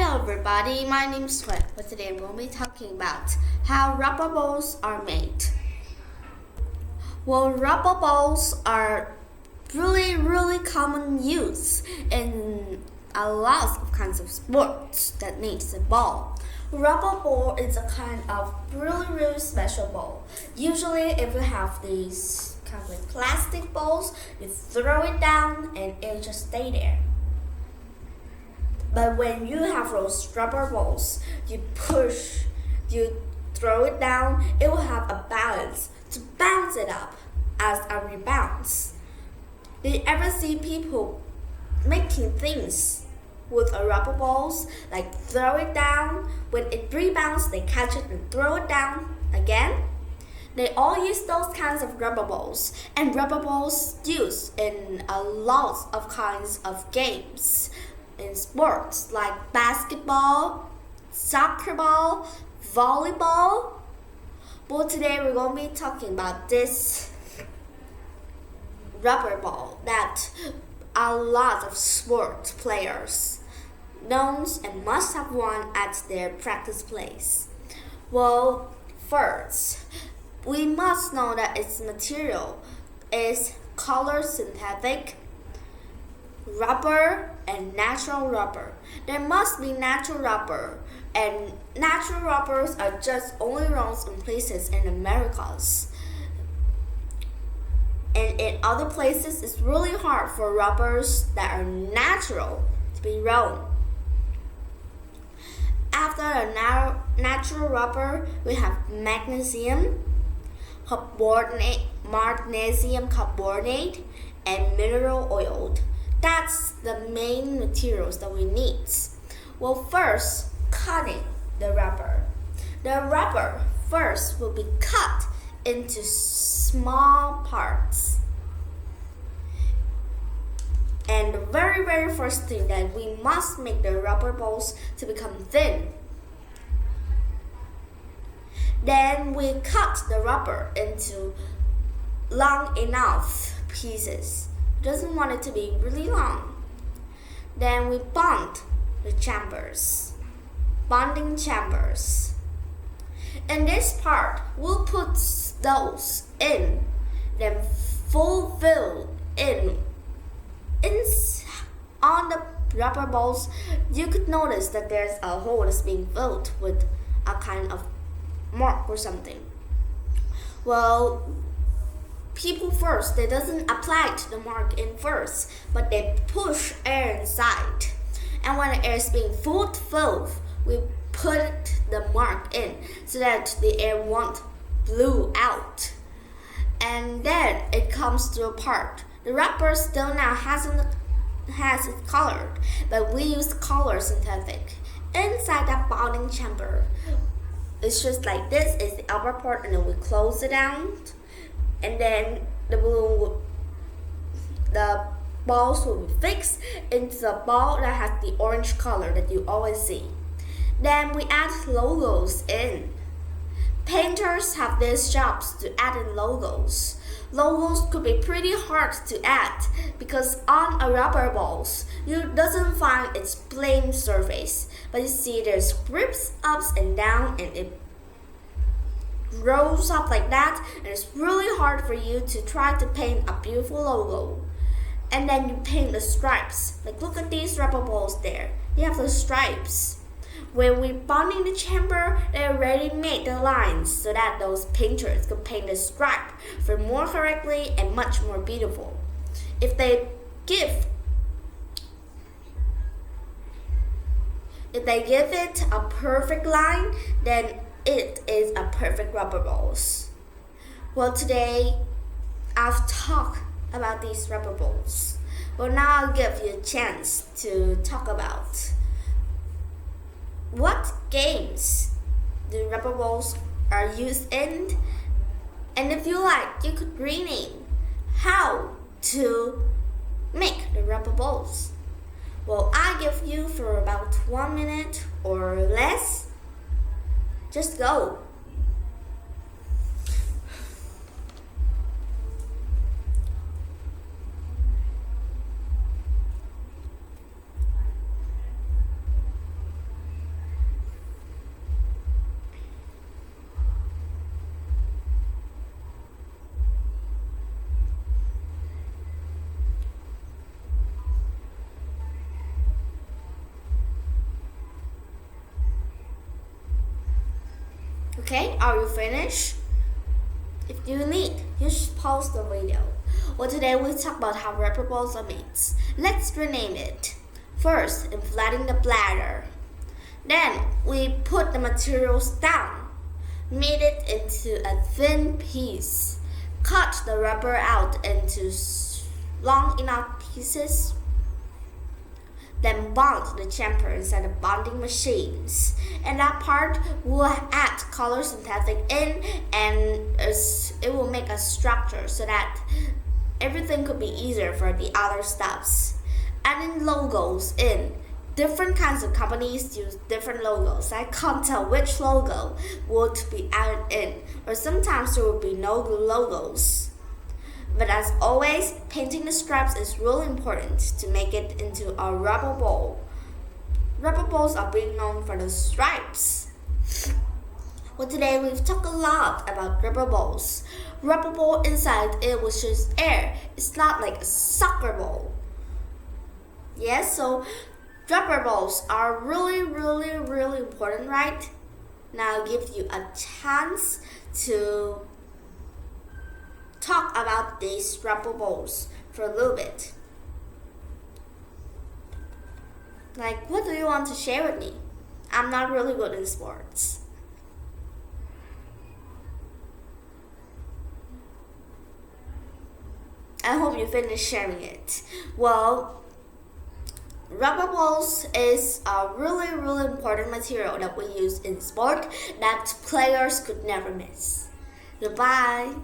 Hello everybody, my name is Sweat, but today I'm going to be talking about how rubber balls are made. Well, rubber balls are really common use in a lot of kinds of sports that needs a ball. Rubber ball is a kind of really special ball. Usually if you have these kind of like plastic balls, you throw it down and it'll just stay there. But when you have those rubber balls, you throw it down, it will have a balance to bounce it up as a rebounds. Did you ever see people making things with a rubber balls, like throw it down, when it rebounds, they catch it and throw it down again? They all use those kinds of rubber balls, and rubber balls used in a lot of kinds of games. In sports like basketball, soccer ball, volleyball. But today we're going to be talking about this rubber ball that a lot of sport players knows and must have one at their practice place. Well, first, we must know that its material is color synthetic, rubber, and natural rubber. There must be natural rubber, and natural rubbers are just only grown in places in Americas. And in other places, it's really hard for rubbers that are natural to be grown. After a natural rubber, we have magnesium carbonate, and mineral oil. That's the main materials that we need. Well, first, cutting the rubber. The rubber first will be cut into small parts. And the very first thing that we must make the rubber balls to become thin. Then we cut the rubber into long enough pieces. Doesn't want it to be really long. Then we bond the bonding chambers. In this part, we'll put those in, then fulfill in on the rubber balls. You could notice that there's a hole that's being filled with a kind of mark or something. Well, people first, they doesn't apply to the mark in first, but they push air inside. And when the air is being fulfilled, we put the mark in so that the air won't blow out. And then it comes to a part. The rubber still now has it colored, but we use color synthetic. Inside that bonding chamber, it's just like this is the upper part, and then we close it down. And then the balls will be fixed into the ball that has the orange color that you always see. Then we add logos in. Painters have these jobs to add in logos. Logos could be pretty hard to add because on a rubber balls, you doesn't find its plain surface, but you see there's grips ups and down, and it rolls up like that, and it's really hard for you to try to paint a beautiful logo. And then you paint the stripes. Like look at these rubber balls there. You have the stripes. When we bonding the chamber, they already made the lines so that those painters could paint the stripe for more correctly and much more beautiful. If they give it a perfect line, then it is a perfect rubber balls. Well, today I've talked about these rubber balls. Well, now I'll give you a chance to talk about what games the rubber balls are used in, and if you like, you could rename how to make the rubber balls. Well, I give you for about 1 minute or less. Just go. Okay, are you finished? If you need, you should pause the video. Well, today we talk about how rubber balls are made. Let's rename it. First, inflating the bladder. Then, we put the materials down. Made it into a thin piece. Cut the rubber out into long enough pieces. Then bond the chamfer inside the bonding machines. And that part will add color synthetic in, and it will make a structure so that everything could be easier for the other stuffs. Adding logos in. Different kinds of companies use different logos. I can't tell which logo would be added in, or sometimes there will be no logos. But as always, painting the stripes is really important to make it into a rubber ball. Rubber balls are being known for the stripes. Well, today we've talked a lot about rubber balls. Rubber ball inside it was just air. It's not like a soccer ball. Yes, so rubber balls are really important, right? Now I'll give you a chance to talk about these rubber balls for a little bit. Like, what do you want to share with me? I'm not really good in sports. I hope you finish sharing it. Well, rubber balls is a really important material that we use in sport that players could never miss. Goodbye.